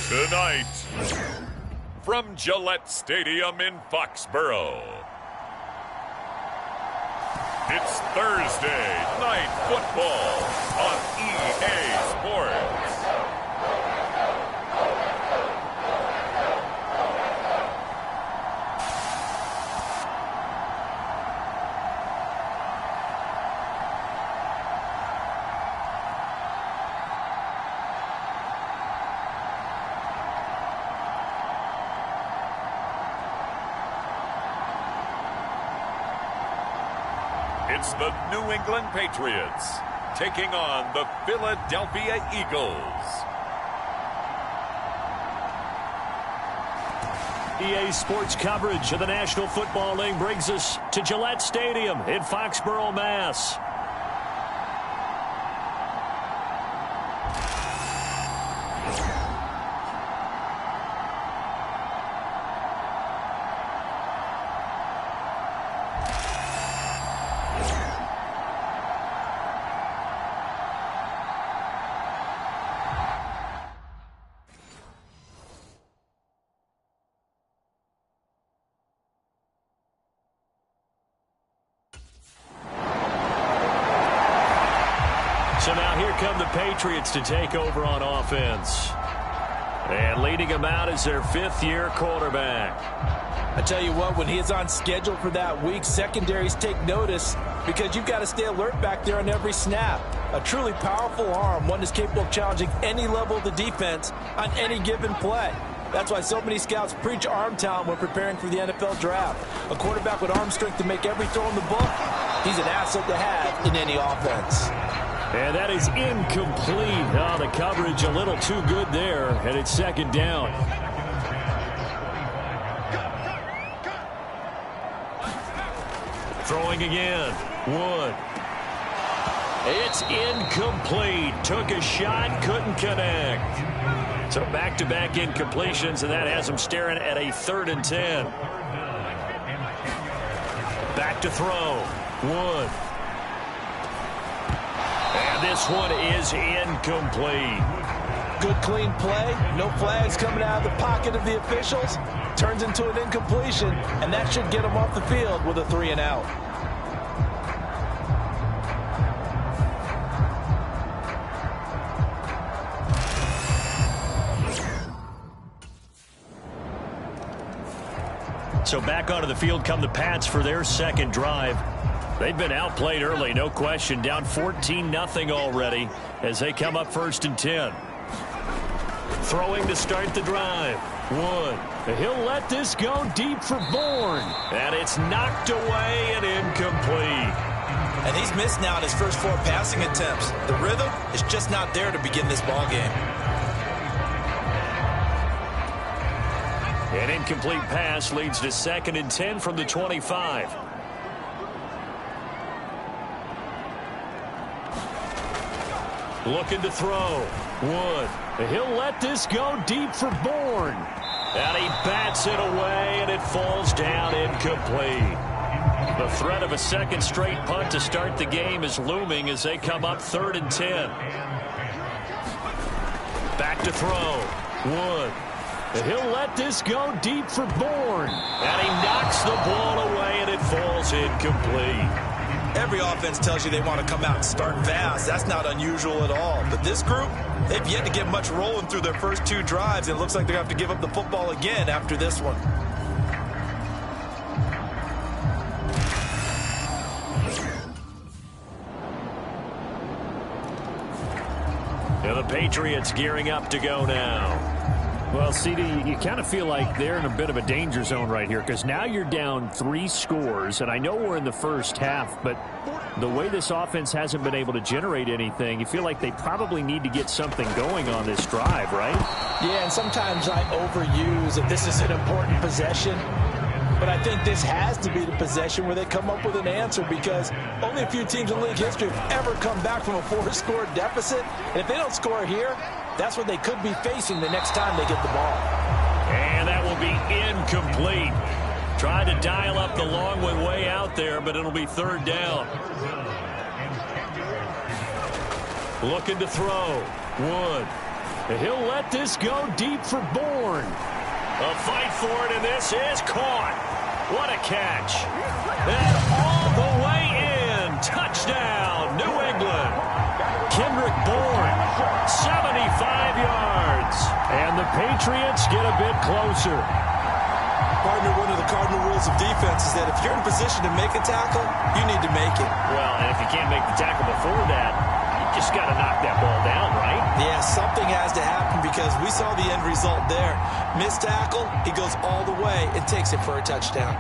Tonight, from Gillette Stadium in Foxborough, it's Thursday Night Football on EA Sports. It's the New England Patriots taking on the Philadelphia Eagles. EA Sports coverage of the National Football League brings us to Gillette Stadium in Foxborough, Mass. So now here come the Patriots to take over on offense. And leading them out is their fifth-year quarterback. I tell you what, when he is on schedule for that week, secondaries take notice because you've got to stay alert back there on every snap. A truly powerful arm, one that's capable of challenging any level of the defense on any given play. That's why so many scouts preach arm talent when preparing for the NFL draft. A quarterback with arm strength to make every throw in the book, he's an asset to have in any offense. And that is incomplete. Oh, the coverage a little too good there, and it's second down. Throwing again. Wood. It's incomplete. Took a shot, couldn't connect. So back-to-back incompletions, and that has him staring at a 3rd and 10. Back to throw. Wood. And this one is incomplete. Good clean play. No flags coming out of the pocket of the officials. Turns into an incompletion, and that should get him off the field with a 3 and out. So back onto the field come the Pats for their second drive. They've been outplayed early, no question. Down 14-0 already as they come up 1st and 10. Throwing to start the drive. Wood. He'll let this go deep for Bourne. And it's knocked away and incomplete. And he's missed now in his first 4 passing attempts. The rhythm is just not there to begin this ball game. An incomplete pass leads to 2nd and 10 from the 25. Looking to throw. Wood. He'll let this go deep for Bourne. And he bats it away, and it falls down incomplete. The threat of a second straight punt to start the game is looming as they come up 3rd and 10. Back to throw. Wood. He'll let this go deep for Bourne. And he knocks the ball away, and it falls incomplete. Every offense tells you they want to come out and start fast. That's not unusual at all. But this group, they've yet to get much rolling through their first 2 drives. And it looks like they're going to have to give up the football again after this one. And the Patriots gearing up to go now. Well, CD, you kind of feel like they're in a bit of a danger zone right here because now you're down 3 scores, and I know we're in the first half, but the way this offense hasn't been able to generate anything, you feel like they probably need to get something going on this drive, right? Yeah, and sometimes I overuse that this is an important possession, but I think this has to be the possession where they come up with an answer because only a few teams in league history have ever come back from a 4-score deficit, and if they don't score here, that's what they could be facing the next time they get the ball. And that will be incomplete. Tried to dial up the long way out there, but it'll be 3rd down. Looking to throw. Wood. He'll let this go deep for Bourne. A fight for it, and this is caught. What a catch. And all the way in. Touchdown, New England. Kendrick Bourne, 75 yards. And the Patriots get a bit closer. Partner, one of the cardinal rules of defense is that if you're in position to make a tackle, you need to make it. Well, and if you can't make the tackle before that, you just got to knock that ball down, right? Yeah, something has to happen because we saw the end result there. Missed tackle, he goes all the way and takes it for a touchdown.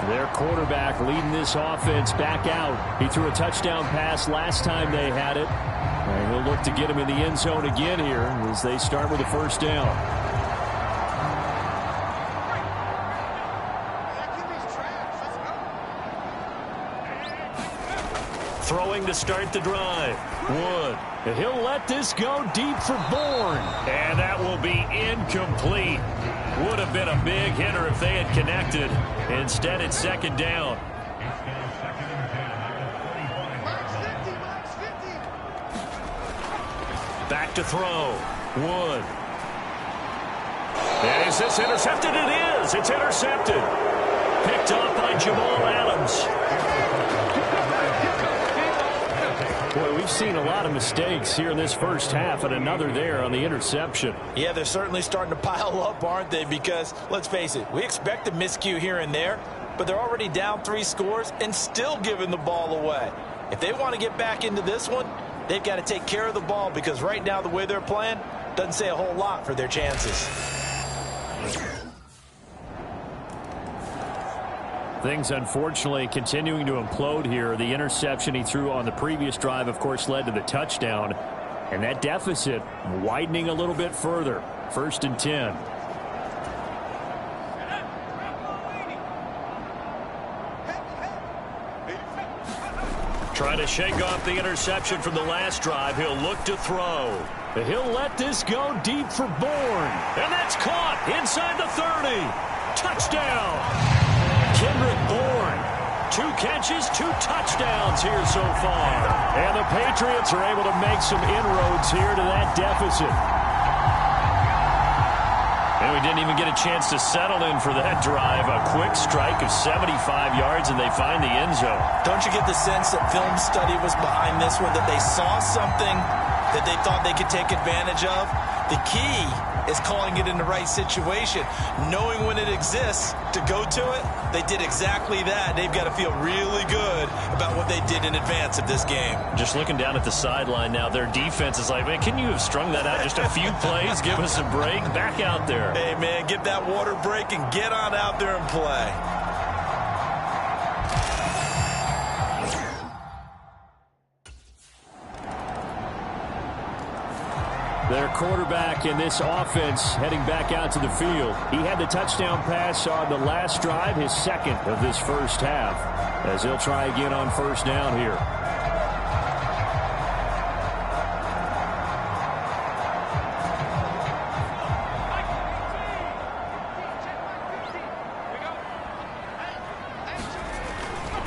Their quarterback leading this offense back out. He threw a touchdown pass last time they had it. And he'll look to get him in the end zone again here as they start with a first down. Throwing to start the drive. Wood. And he'll let this go deep for Bourne. And that will be incomplete. Would have been a big hitter if they had connected. Instead, it's second down. Back to throw. Wood. And is this intercepted? It is. It's intercepted. Picked off by Jamal Adams. Boy, we've seen a lot of mistakes here in this first half, and another there on the interception. Yeah, they're certainly starting to pile up, aren't they? Because, let's face it, we expect a miscue here and there, but they're already down 3 scores and still giving the ball away. If they want to get back into this one, they've got to take care of the ball because right now the way they're playing doesn't say a whole lot for their chances. Things, unfortunately, continuing to implode here. The interception he threw on the previous drive, of course, led to the touchdown. And that deficit widening a little bit further. 1st and 10. Trying to shake off the interception from the last drive. He'll look to throw. He'll let this go deep for Bourne. And that's caught inside the 30. Touchdown. Kendrick Bourne. 2 catches, 2 touchdowns here so far. And the Patriots are able to make some inroads here to that deficit. And we didn't even get a chance to settle in for that drive. A quick strike of 75 yards, and they find the end zone. Don't you get the sense that film study was behind this one, that they saw something that they thought they could take advantage of? The key is calling it in the right situation, knowing when it exists to go to it. They did exactly that. They've got to feel really good about what they did in advance of this game. Just looking down at the sideline now, their defense is like, man, can you have strung that out just a few plays? Give us a break. Back out there. Hey, man, give that water break and get on out there and play. Their quarterback in this offense heading back out to the field. He had the touchdown pass on the last drive, his second of this first half, as he'll try again on first down here.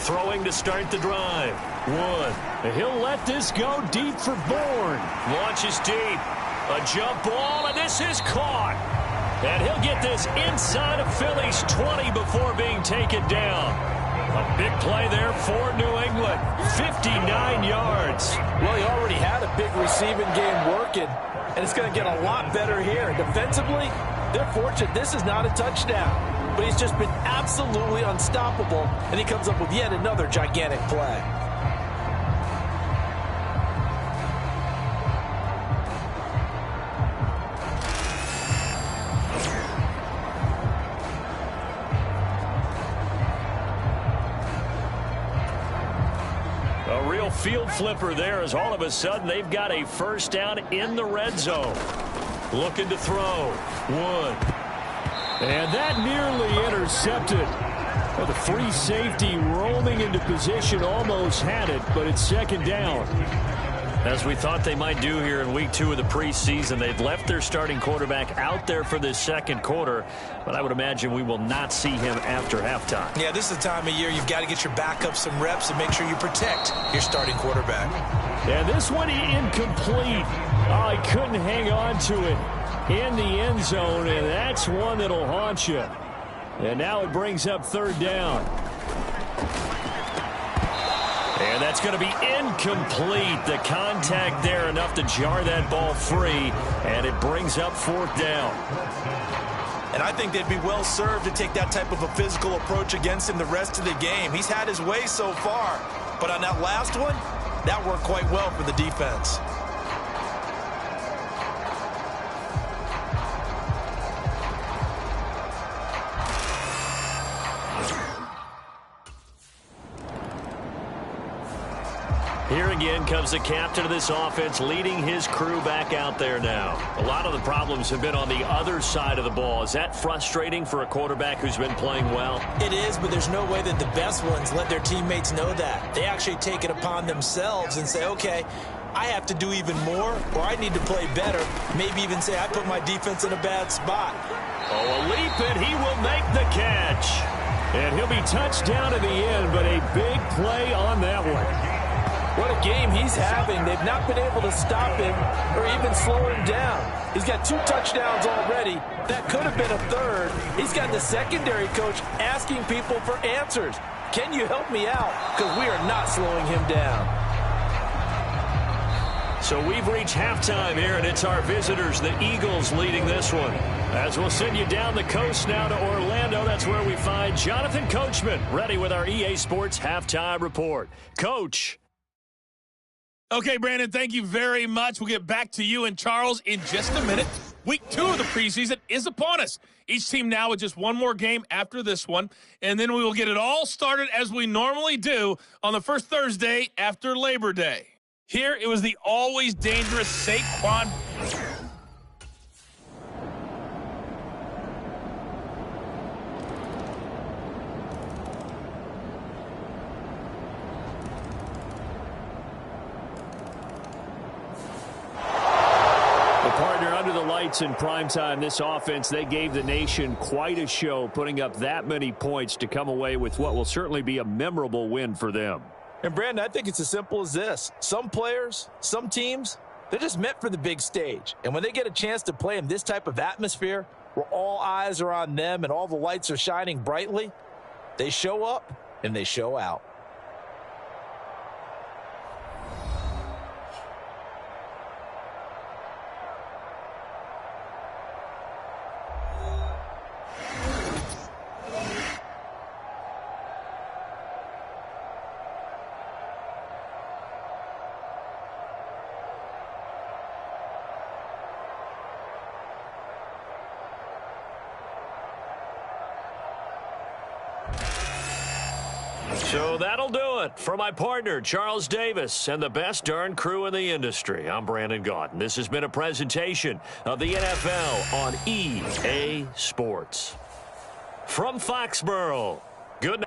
Throwing to start the drive. Wood. He'll let this go deep for Bourne. Launches deep. A jump ball, and this is caught. And he'll get this inside of Philly's 20 before being taken down. A big play there for New England. 59 yards. Well, he already had a big receiving game working, and it's going to get a lot better here. Defensively, they're fortunate this is not a touchdown, but he's just been absolutely unstoppable, and he comes up with yet another gigantic play. A real field flipper there as all of a sudden they've got a first down in the red zone. Looking to throw. Wood. And that nearly intercepted. Well, the free safety roaming into position almost had it, but it's second down. As we thought they might do here in week 2 of the preseason, they've left their starting quarterback out there for this second quarter, but I would imagine we will not see him after halftime. Yeah, this is the time of year you've got to get your backup some reps and make sure you protect your starting quarterback. Yeah, this one incomplete. Oh, he couldn't hang on to it in the end zone, and that's one that'll haunt you. And now it brings up third down. And that's going to be incomplete. The contact there enough to jar that ball free, and it brings up fourth down. And I think they'd be well served to take that type of a physical approach against him the rest of the game. He's had his way so far, but on that last one, that worked quite well for the defense. Here again comes the captain of this offense, leading his crew back out there now. A lot of the problems have been on the other side of the ball. Is that frustrating for a quarterback who's been playing well? It is, but there's no way that the best ones let their teammates know that. They actually take it upon themselves and say, okay, I have to do even more, or I need to play better. Maybe even say I put my defense in a bad spot. Oh, a leap, and he will make the catch. And he'll be touched down at the end, but a big play on that one. What a game he's having. They've not been able to stop him or even slow him down. He's got 2 touchdowns already. That could have been a third. He's got the secondary coach asking people for answers. Can you help me out? Because we are not slowing him down. So we've reached halftime here, and it's our visitors, the Eagles, leading this one. As we'll send you down the coast now to Orlando, that's where we find Jonathan Coachman, ready with our EA Sports Halftime Report. Coach. Okay, Brandon, thank you very much. We'll get back to you and Charles in just a minute. Week 2 of the preseason is upon us. Each team now with just one more game after this one, and then we will get it all started as we normally do on the first Thursday after Labor Day. Here, it was the always dangerous Saquon. In primetime, this offense, they gave the nation quite a show, putting up that many points to come away with what will certainly be a memorable win for them. And, Brandon, I think it's as simple as this. Some players, some teams, they're just meant for the big stage. And when they get a chance to play in this type of atmosphere where all eyes are on them and all the lights are shining brightly, they show up and they show out. So that'll do it for my partner, Charles Davis, and the best darn crew in the industry. I'm Brandon Gaudin. This has been a presentation of the NFL on EA Sports. From Foxborough, good night.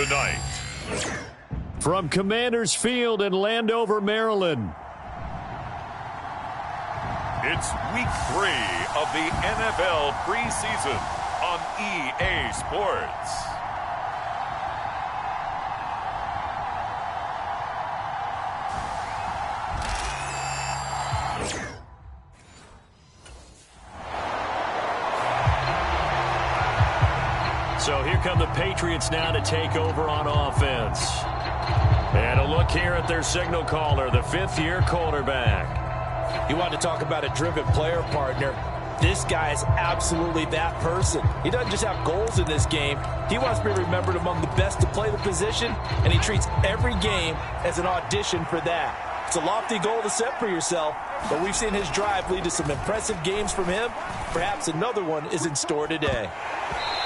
tonight. From Commander's Field in Landover, Maryland. It's week 3 of the NFL preseason on EA Sports. So here come the Patriots now to take over on offense. And a look here at their signal caller, the fifth-year quarterback. You want to talk about a driven player, partner. This guy is absolutely that person. He doesn't just have goals in this game. He wants to be remembered among the best to play the position, and he treats every game as an audition for that. It's a lofty goal to set for yourself, but we've seen his drive lead to some impressive games from him. Perhaps another one is in store today.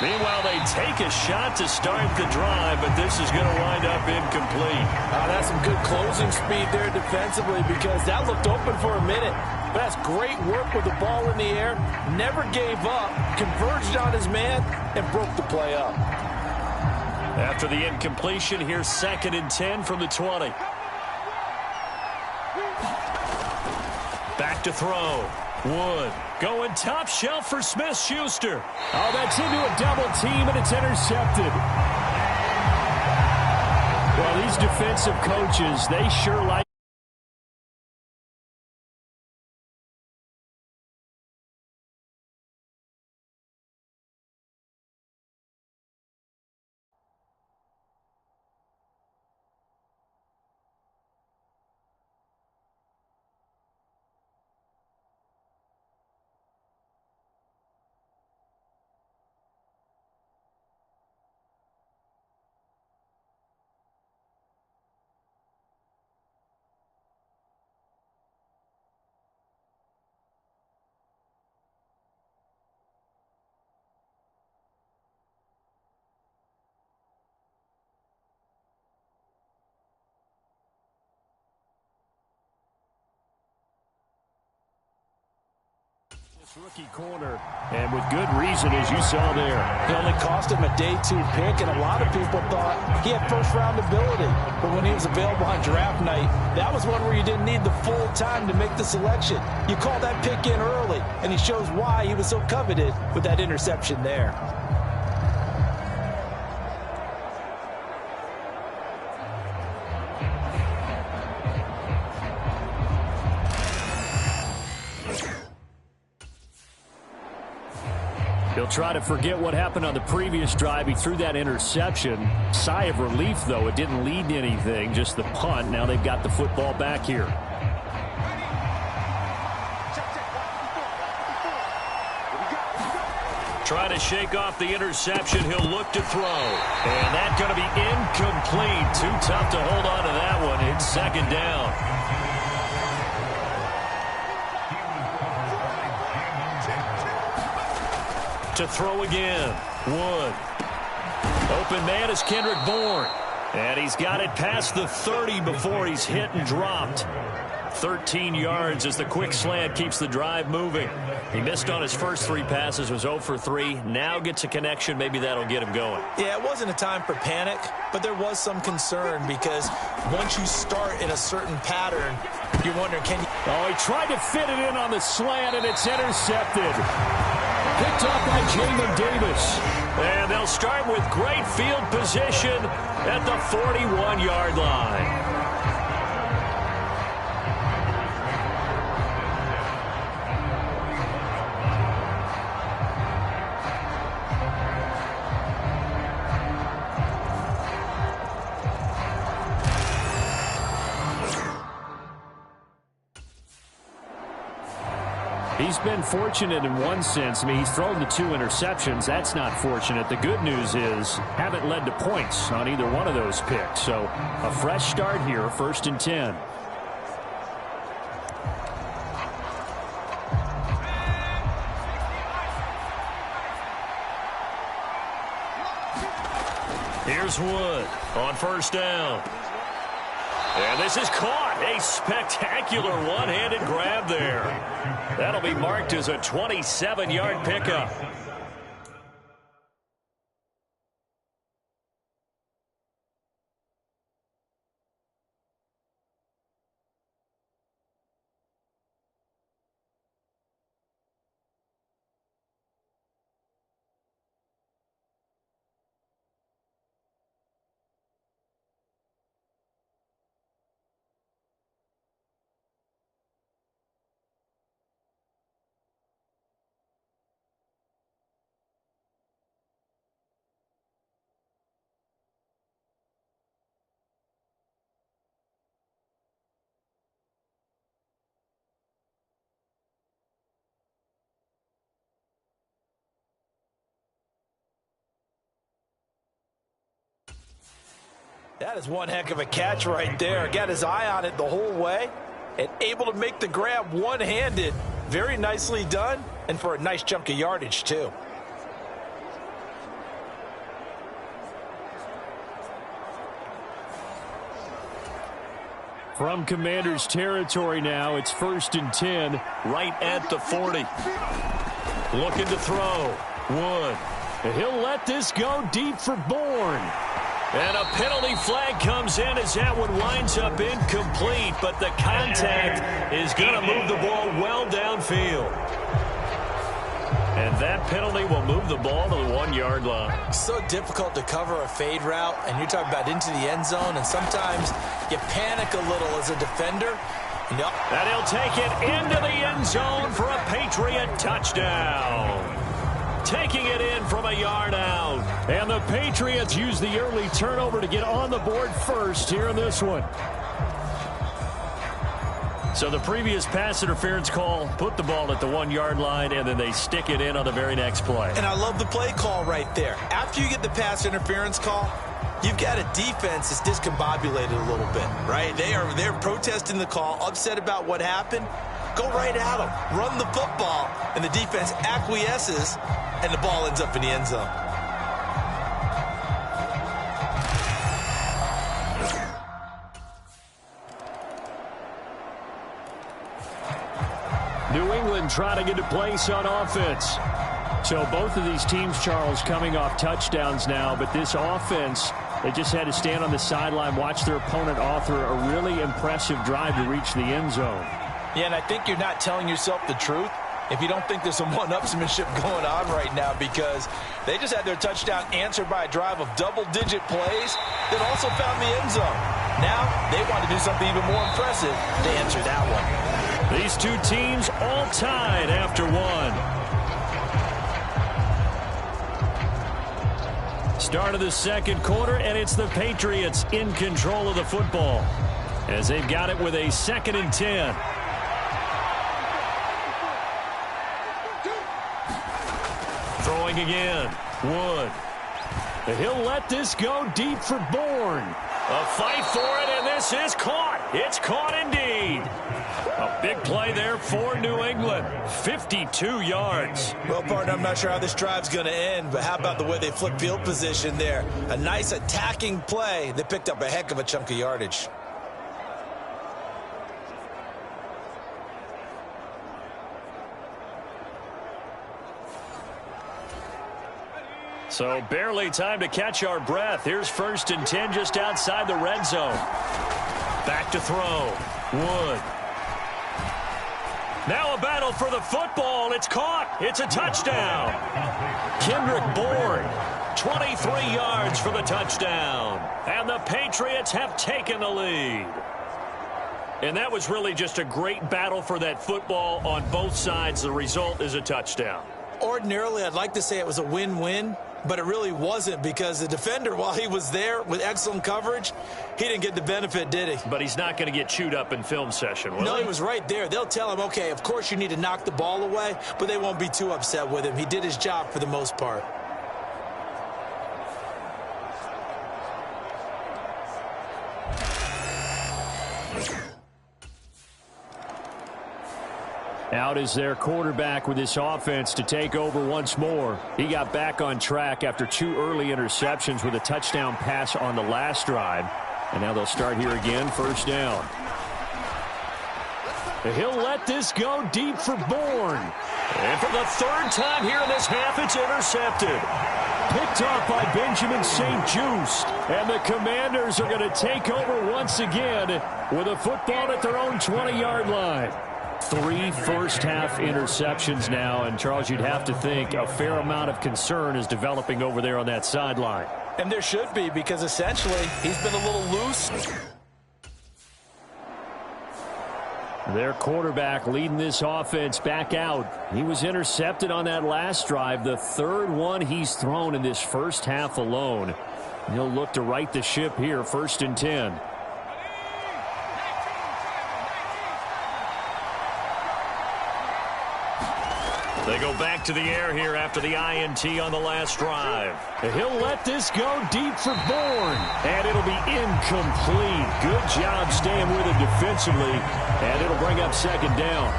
Meanwhile, they take a shot to start the drive, but this is going to wind up incomplete. That's some good closing speed there defensively, because that looked open for a minute. But that's great work with the ball in the air. Never gave up, converged on his man, and broke the play up. After the incompletion, here's 2nd and 10 from the 20. Back to throw. Wood going top shelf for Smith-Schuster. Oh, that's into a double team, and it's intercepted. Well, these defensive coaches, they sure like. Rookie corner, and with good reason, as you saw there. It only cost him a day 2 pick, and a lot of people thought he had first-round ability. But when he was available on draft night, that was one where you didn't need the full time to make the selection. You call that pick in early, and he shows why he was so coveted with that interception there. He'll try to forget what happened on the previous drive. He threw that interception. Sigh of relief, though. It didn't lead to anything, just the punt. Now they've got the football back here. Trying to shake off the interception. He'll look to throw. And that's going to be incomplete. Too tough to hold on to that one. It's 2nd down. To throw again. Wood. Open man is Kendrick Bourne. And he's got it past the 30 before he's hit and dropped. 13 yards as the quick slant keeps the drive moving. He missed on his first 3 passes, was 0 for 3. Now gets a connection. Maybe that'll get him going. Yeah, it wasn't a time for panic, but there was some concern because once you start in a certain pattern, you're wondering, can you... Oh, he tried to fit it in on the slant, and it's intercepted. Picked up by Jamin Davis. And they'll start with great field position at the 41-yard line. He's been fortunate in one sense. I mean, he's thrown the 2 interceptions. That's not fortunate. The good news is haven't led to points on either one of those picks. So a fresh start here, 1st and 10. Here's Wood on 1st down. And this is caught. A spectacular one-handed grab there. That'll be marked as a 27-yard pickup. That is one heck of a catch right there. Got his eye on it the whole way and able to make the grab one-handed. Very nicely done, and for a nice chunk of yardage, too. From Commanders territory now, it's 1st and 10. Right at the 40. Looking to throw. Wood. He'll let this go deep for Bourne. And a penalty flag comes in as that one winds up incomplete, but the contact is going to move the ball well downfield. And that penalty will move the ball to the 1-yard line. So difficult to cover a fade route, and you're talking about into the end zone, and sometimes you panic a little as a defender. Nope. And he'll take it into the end zone for a Patriot touchdown. Taking it in from a yard out. And the Patriots use the early turnover to get on the board first here in this one. So the previous pass interference call put the ball at the 1-yard line, and then they stick it in on the very next play. And I love the play call right there. After you get the pass interference call, you've got a defense that's discombobulated a little bit, right? They're protesting the call, upset about what happened. Go right at them. Run the football, and the defense acquiesces, and the ball ends up in the end zone. New England trying to get a place on offense. So both of these teams, Charles, coming off touchdowns now, but this offense, they just had to stand on the sideline, watch their opponent author a really impressive drive to reach the end zone. Yeah, and I think you're not telling yourself the truth if you don't think there's some one-upsmanship going on right now, because they just had their touchdown answered by a drive of double-digit plays that also found the end zone. Now they want to do something even more impressive. They answered that one. These two teams all tied after one. Start of the second quarter, and it's the Patriots in control of the football as they've got it with a 2nd and 10. Throwing again. Wood. He'll let this go deep for Bourne. A fight for it, and this is caught. It's caught indeed. A big play there for New England. 52 yards. Well, partner, I'm not sure how this drive's going to end, but how about the way they flip field position there? A nice attacking play that picked up a heck of a chunk of yardage. So barely time to catch our breath. Here's 1st and 10 just outside the red zone. Back to throw. Wood. Now a battle for the football. It's caught. It's a touchdown. Kendrick Bourne, 23 yards for the touchdown. And the Patriots have taken the lead. And that was really just a great battle for that football on both sides. The result is a touchdown. Ordinarily, I'd like to say it was a win-win, but it really wasn't, because the defender, while he was there with excellent coverage, he didn't get the benefit, did he? But he's not going to get chewed up in film session, will he? No, he was right there. They'll tell him, okay, of course you need to knock the ball away, but they won't be too upset with him. He did his job for the most part. Out is their quarterback with this offense to take over once more. He got back on track after 2 early interceptions with a touchdown pass on the last drive. And now they'll start here again, 1st down. He'll let this go deep for Bourne. And for the 3rd time here in this half, it's intercepted. Picked off by Benjamin St. Juste. And the Commanders are going to take over once again with a football at their own 20-yard line. 3 first-half interceptions now, and Charles, you'd have to think a fair amount of concern is developing over there on that sideline. And there should be, because essentially he's been a little loose. Their quarterback leading this offense back out. He was intercepted on that last drive, the 3rd one he's thrown in this first half alone. He'll look to right the ship here, 1st and 10. They go back to the air here after the INT on the last drive. He'll let this go deep for Bourne, and it'll be incomplete. Good job staying with it defensively, and it'll bring up second down.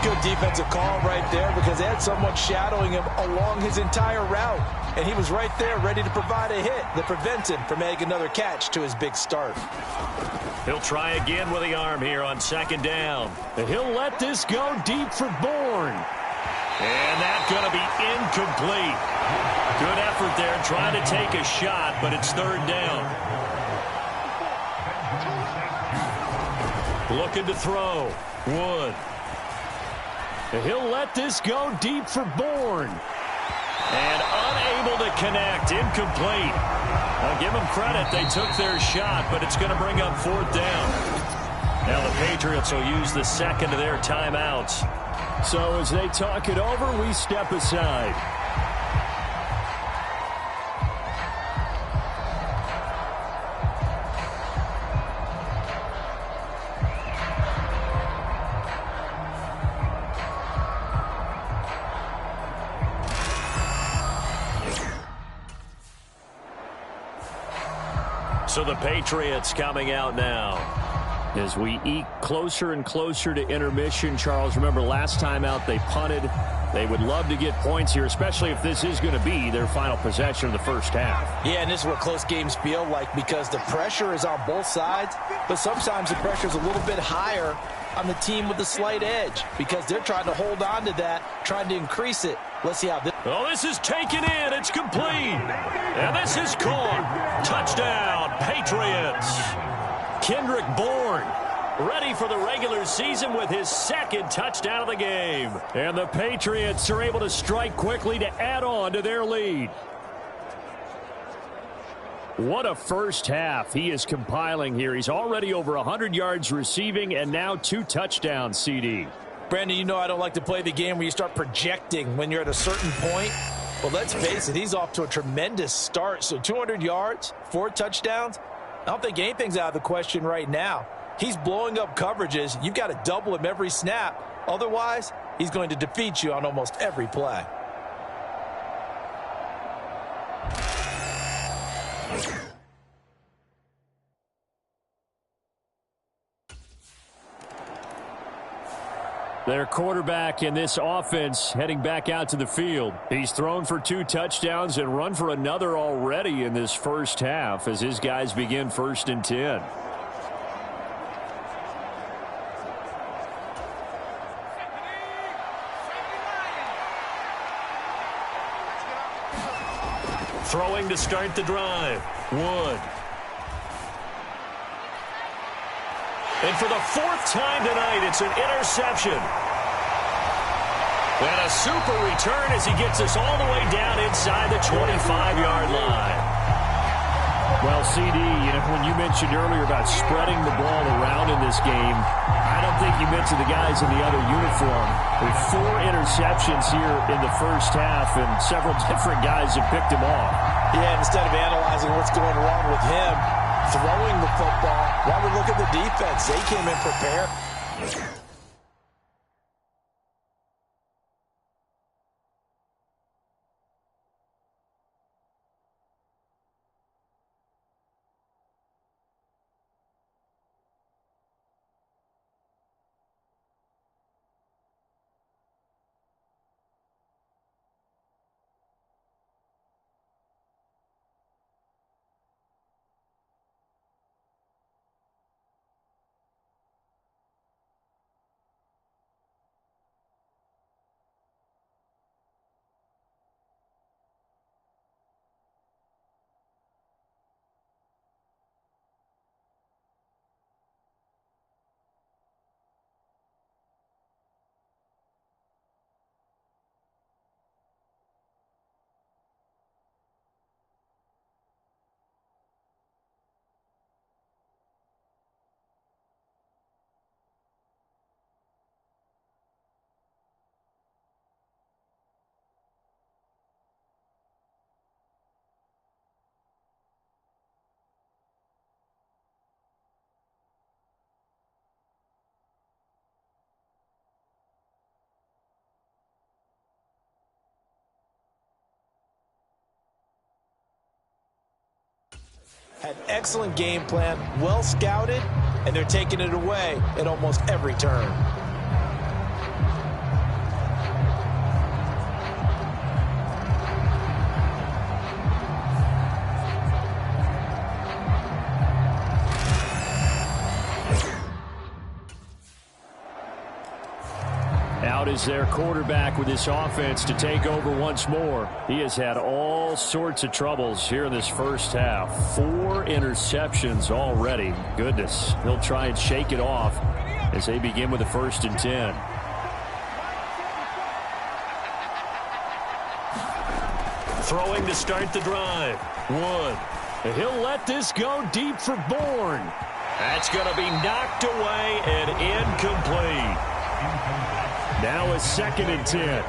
Good defensive call right there because they had someone shadowing him along his entire route, and he was right there ready to provide a hit that prevents him from making another catch to his big start. He'll try again with the arm here on second down. He'll let this go deep for Bourne. And that's going to be incomplete. Good effort there trying to take a shot, but it's third down. Looking to throw. Wood. He'll let this go deep for Bourne. And unable to connect. Incomplete. I'll give them credit. They took their shot, but it's going to bring up fourth down. Now the Patriots will use the second of their timeouts. So as they talk it over, we step aside. So the Patriots coming out now. As we eke closer and closer to intermission, Charles, remember last time out they punted. They would love to get points here, especially if this is going to be their final possession of the first half. Yeah, and this is what close games feel like because the pressure is on both sides, but sometimes the pressure is a little bit higher on the team with the slight edge because they're trying to hold on to that, trying to increase it. Let's see how this... Oh, this is taken in. It's complete. And this is caught. Touchdown, Patriots. Kendrick Bourne ready for the regular season with his second touchdown of the game. And the Patriots are able to strike quickly to add on to their lead. What a first half he is compiling here. He's already over 100 yards receiving and now 2 touchdowns, CD. Brandon, you know I don't like to play the game where you start projecting when you're at a certain point. Well, let's face it, he's off to a tremendous start. So 200 yards, 4 touchdowns. I don't think anything's out of the question right now. He's blowing up coverages. You've got to double him every snap. Otherwise, he's going to defeat you on almost every play. Their quarterback in this offense heading back out to the field. He's thrown for 2 touchdowns and run for another already in this first half as his guys begin 1st and 10. Throwing to start the drive. Wood. And for the 4th time tonight, it's an interception. And a super return as he gets us all the way down inside the 25-yard line. Well, CD, when you mentioned earlier about spreading the ball around in this game, I don't think you mentioned the guys in the other uniform. With 4 interceptions here in the first half, and several different guys have picked him off. Yeah, instead of analyzing what's going wrong with him, throwing the football, while we look at the defense, they came in prepared. Had an excellent game plan, well scouted, and they're taking it away at almost every turn. Out is their quarterback with this offense to take over once more. He has had all sorts of troubles here in this first half. 4 interceptions already. Goodness. He'll try and shake it off as they begin with a 1st and 10. Throwing to start the drive. Wood. He'll let this go deep for Bourne. That's going to be knocked away and incomplete. Now a 2nd and 10.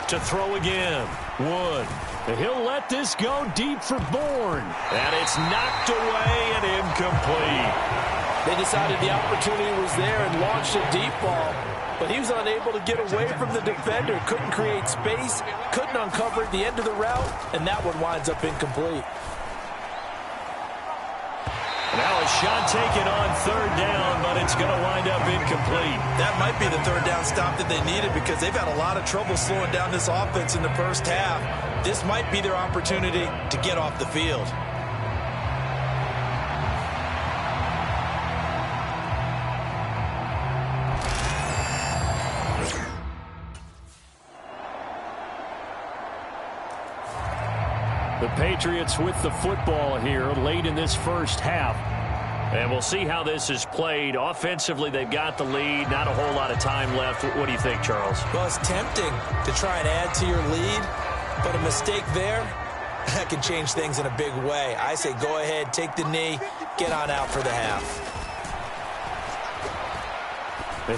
To throw again. Wood. He'll let this go deep for Bourne. And it's knocked away and incomplete. They decided the opportunity was there and launched a deep ball, but he was unable to get away from the defender. Couldn't create space, couldn't uncover the end of the route, and that one winds up incomplete. Now a shot taken on 3rd down, but it's going to wind up incomplete. That might be the 3rd down stop that they needed because they've had a lot of trouble slowing down this offense in the first half. This might be their opportunity to get off the field. The Patriots with the football here late in this first half. And we'll see how this is played. Offensively, they've got the lead. Not a whole lot of time left. What do you think, Charles? Well, it's tempting to try and add to your lead, but a mistake there, that can change things in a big way. I say go ahead, take the knee, get on out for the half.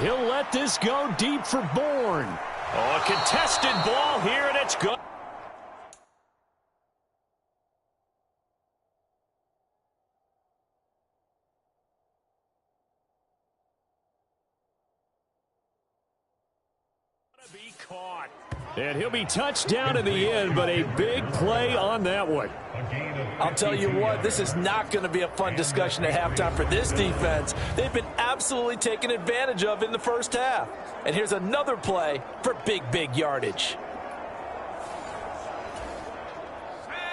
He'll let this go deep for Bourne. Oh, a contested ball here, and it's good. Be caught. And he'll be touched down in the end, but a big play on that one. I'll tell you what, this is not going to be a fun discussion at halftime for this defense. They've been absolutely taken advantage of in the first half. And here's another play for big yardage.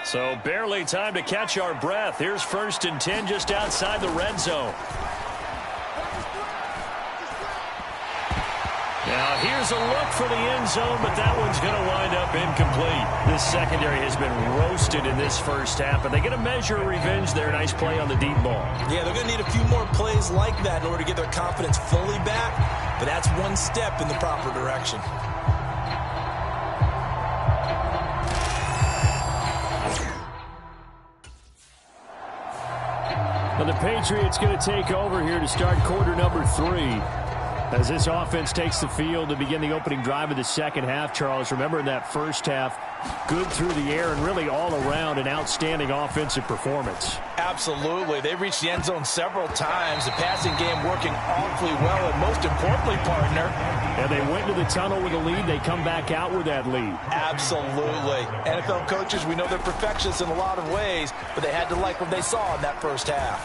So barely time to catch our breath. Here's 1st and 10 just outside the red zone. Now here's a look for the end zone, but that one's going to wind up incomplete. This secondary has been roasted in this first half, but they get a measure of revenge there. Nice play on the deep ball. Yeah, they're going to need a few more plays like that in order to get their confidence fully back, but that's one step in the proper direction. And the Patriots going to take over here to start quarter number 3. As this offense takes the field to begin the opening drive of the second half, Charles, remember in that first half, good through the air and really all around an outstanding offensive performance. Absolutely. They reached the end zone several times. The passing game working awfully well, and most importantly, partner. And they went to the tunnel with a lead. They come back out with that lead. Absolutely. NFL coaches, we know they're perfectionists in a lot of ways, but they had to like what they saw in that first half.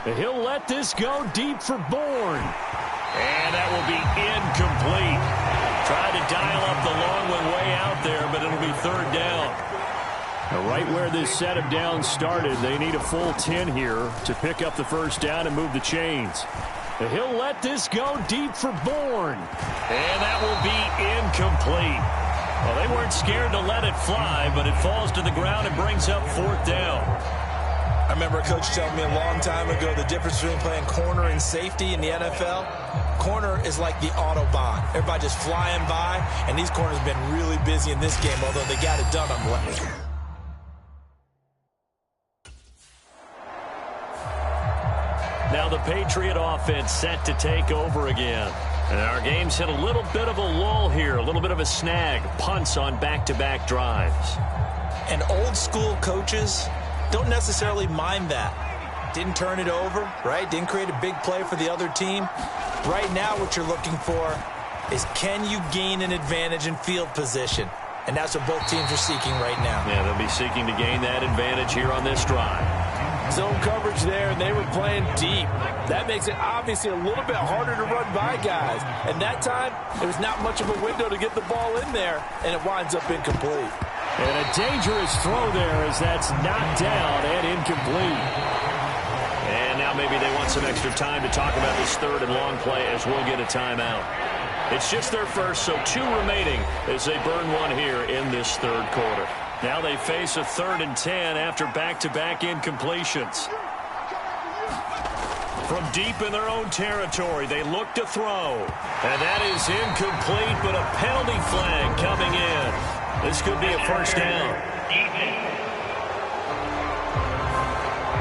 And he'll let this go deep for Bourne. And that will be incomplete. Tried to dial up the long one way out there, but it'll be 3rd down. Now, right where this set of downs started, they need a full 10 here to pick up the 1st down and move the chains. And he'll let this go deep for Bourne. And that will be incomplete. Well, they weren't scared to let it fly, but it falls to the ground and brings up 4th down. I remember a coach telling me a long time ago the difference between playing corner and safety in the NFL. Corner is like the Autobahn. Everybody just flying by, and these corners have been really busy in this game, although they got it done on the left. Now the Patriot offense set to take over again. And our game's hit a little bit of a lull here, a little bit of a snag. Punts on back-to-back drives. And old-school coaches don't necessarily mind that. Didn't turn it over, right? Didn't create a big play for the other team. Right now what you're looking for is, can you gain an advantage in field position? And that's what both teams are seeking right now. Yeah, they'll be seeking to gain that advantage here on this drive. Zone coverage there, and they were playing deep. That makes it obviously a little bit harder to run by guys. And that time, there was not much of a window to get the ball in there, and it winds up incomplete. And a dangerous throw there as that's knocked down and incomplete. And now maybe they want some extra time to talk about this third and long play as we'll get a timeout. It's just their first, so 2 remaining as they burn one here in this third quarter. Now they face a 3rd and 10 after back-to-back incompletions. From deep in their own territory, they look to throw. And that is incomplete, but a penalty flag coming in. This could be a first down.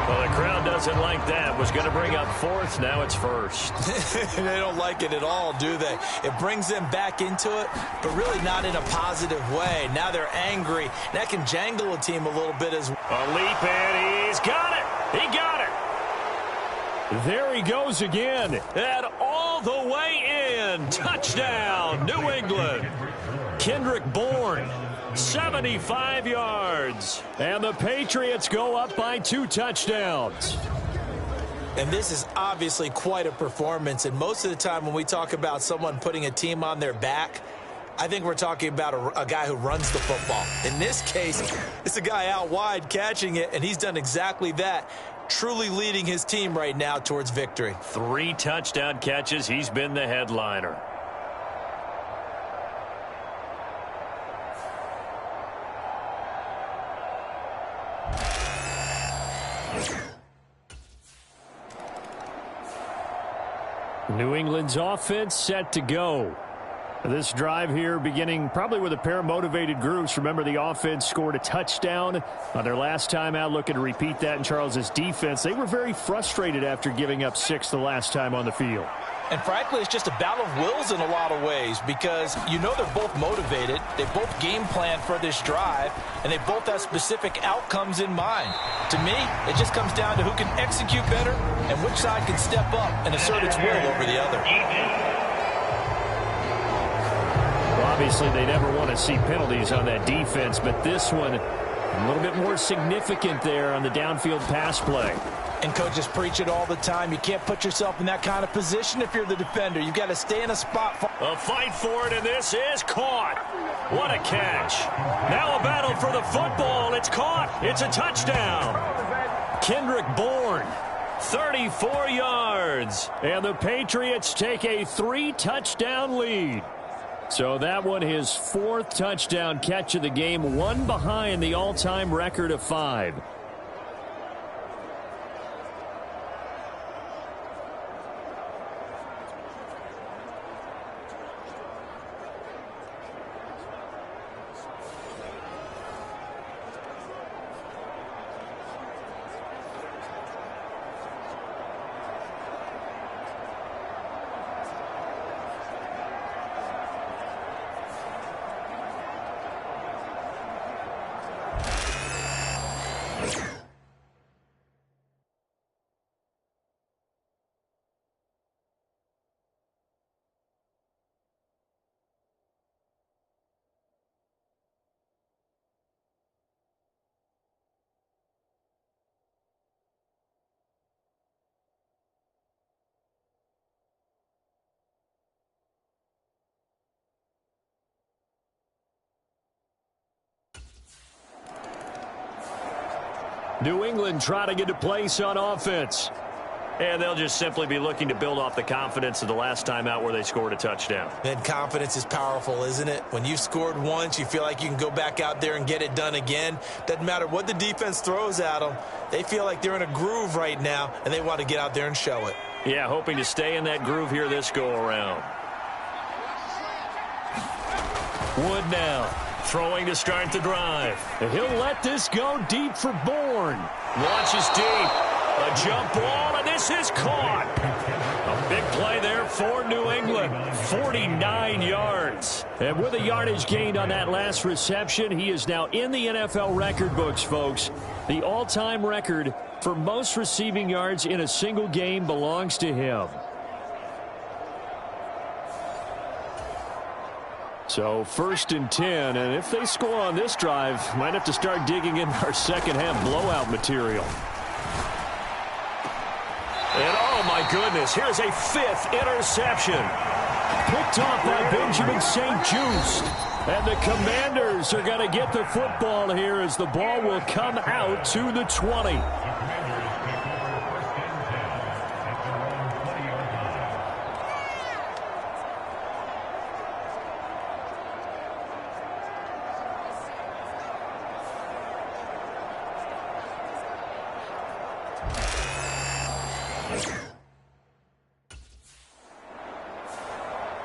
Well, the crowd doesn't like that. Was going to bring up 4th. Now it's 1st. They don't like it at all, do they? It brings them back into it, but really not in a positive way. Now they're angry. That can jangle a team a little bit as well. A leap, and he's got it. He got it. There he goes again. And all the way in. Touchdown, New England. Kendrick Bourne. 75 yards. And the Patriots go up by 2 touchdowns. And this is obviously quite a performance. And most of the time when we talk about someone putting a team on their back, I think we're talking about a guy who runs the football. In this case, it's a guy out wide catching it, and he's done exactly that, truly leading his team right now towards victory. 3 touchdown catches. He's been the headliner. New England's offense set to go. This drive here beginning probably with a pair of motivated groups. Remember, the offense scored a touchdown on their last time out, looking to repeat that in Charles's defense. They were very frustrated after giving up 6 the last time on the field. And frankly, it's just a battle of wills in a lot of ways, because you know they're both motivated. They both game plan for this drive, and they both have specific outcomes in mind. To me, it just comes down to who can execute better and which side can step up and assert its will over the other. Well, obviously, they never want to see penalties on that defense, but this one a little bit more significant there on the downfield pass play. And coaches preach it all the time. You can't put yourself in that kind of position if you're the defender. You've got to stay in a spot. A fight for it, and this is caught. What a catch. Now a battle for the football. It's caught. It's a touchdown. Kendrick Bourne, 34 yards. And the Patriots take a 3-touchdown lead. So that one, his 4th touchdown catch of the game, one behind the all-time record of 5. New England trying to get a place on offense. And they'll just simply be looking to build off the confidence of the last time out where they scored a touchdown. And confidence is powerful, isn't it? When you've scored once, you feel like you can go back out there and get it done again. Doesn't matter what the defense throws at them. They feel like they're in a groove right now, and they want to get out there and show it. Yeah, hoping to stay in that groove here this go-around. Wood now, throwing to start the drive. And he'll let this go deep for Bourne. Launches deep. A jump ball, and this is caught. A big play there for New England. 49 yards. And with a yardage gained on that last reception, he is now in the NFL record books, folks. The all-time record for most receiving yards in a single game belongs to him. So 1st and 10, and if they score on this drive, might have to start digging in our second half blowout material. And oh my goodness, here's a 5th interception. Picked off by Benjamin St-Juste. And the Commanders are going to get the football here as the ball will come out to the 20.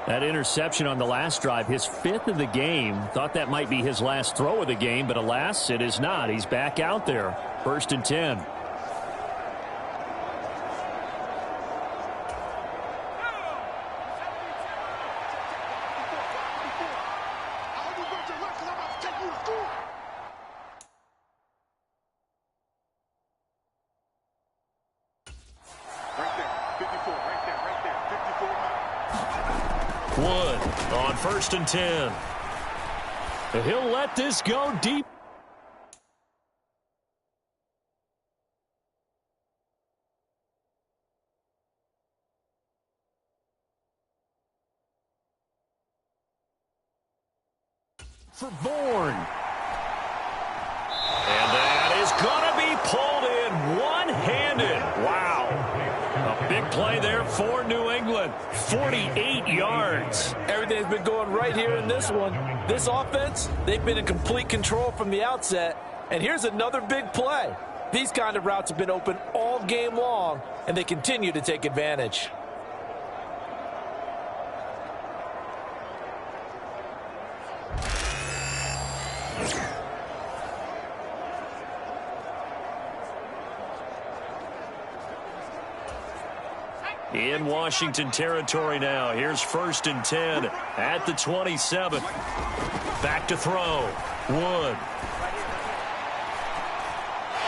That interception on the last drive, his 5th of the game. Thought that might be his last throw of the game, but alas, it is not. He's back out there. 1st and 10. Wood on 1st and 10. He'll let this go deep. For Bourne. And that is going to be pulled in one-handed. Wow. A big play there for New England. 48 yards. Everything's been going right here in this one. This offense, they've been in complete control from the outset. And here's another big play. These kind of routes have been open all game long, and they continue to take advantage. In Washington territory now. Here's 1st and 10 at the 27. Back to throw. Wood.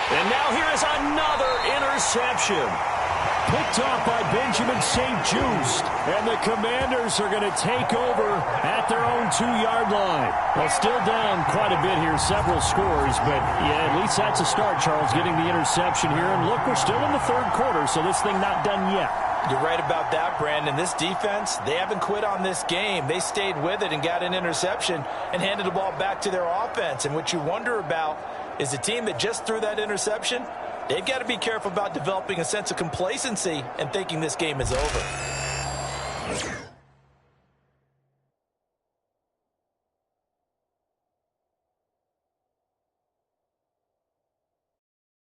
And now here is another interception. Picked off by Benjamin St-Juste. And the Commanders are going to take over at their own 2-yard line. Well, still down quite a bit here, several scores. But, yeah, at least that's a start, Charles, getting the interception here. And, look, we're still in the 3rd quarter, so this thing not done yet. You're right about that, Brandon. This defense, they haven't quit on this game. They stayed with it and got an interception and handed the ball back to their offense. And what you wonder about is the team that just threw that interception, they've got to be careful about developing a sense of complacency and thinking this game is over.